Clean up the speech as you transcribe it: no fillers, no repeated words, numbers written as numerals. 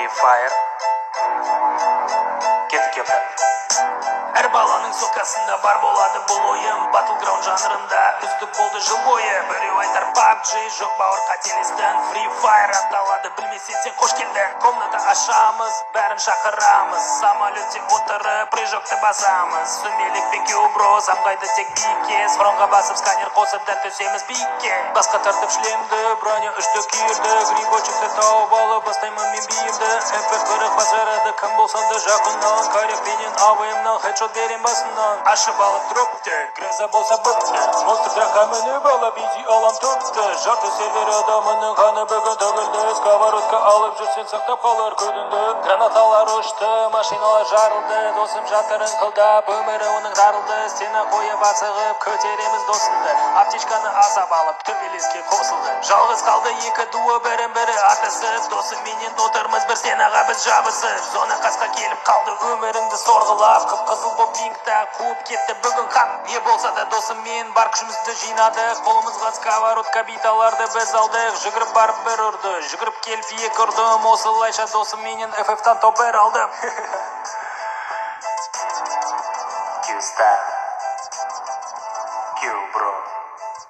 Free Fire кетіп келді. Әр баланың соқасында бар болады бұл ойым. Battleground жанрында үздік болды жыл бойы. Біреу айтар PUBG, жоқ бауыр қателестің. Free Fire аталады, білмесең сен қош келдің. Комната ашамыз, бәрін шақырамыз. Самолетте отырып, прыжокты басамыз. Сүмелекпен кеубро, самғайды тек биікке. Фронға басып сканер қосып дәл төсеміз биікке. Басқа тартып шлемді, броня үшті киілді. Грибочекті тауып алып бастаймын мен биімді. MP40 базарады, кім болсам да жақыннан. Корекпенен AVM-нан хедшот берем басынан. Ашып алып дропты, гроза болса бітті. Монстрдаққа мініп алып изи алам топты. Жарты сервер адамының қаны бүгін төгілді. Сковородка алып жүрсен сақтап қалар көдінді. Гранаталар ұшты, машиналар жарылды. Досым жатырын қылдап, өмірі оның дарылды. Стена қойып асығып, көтереміз досымды. Аптечканы асап алып, төбелеске қосылды. Жалғыз қалды екі дуы бірін-бірі атысып. Досым менен отырмыз бір стенаға біз жабысып. Зона қасқа келіп қалды, өміріңді сорғылап. Қып-қызыл боп линкта қуып кетті бүгін қап. Не болса да досыммен бар күшімізді жинадық. Қолымызға сковородка биталарды біз алдық. Жүгіріп барып бір ұрды, жүгіріп келіп екі ұрдым. Осылайша досым менен FF-тан топ бір алдым. Houston.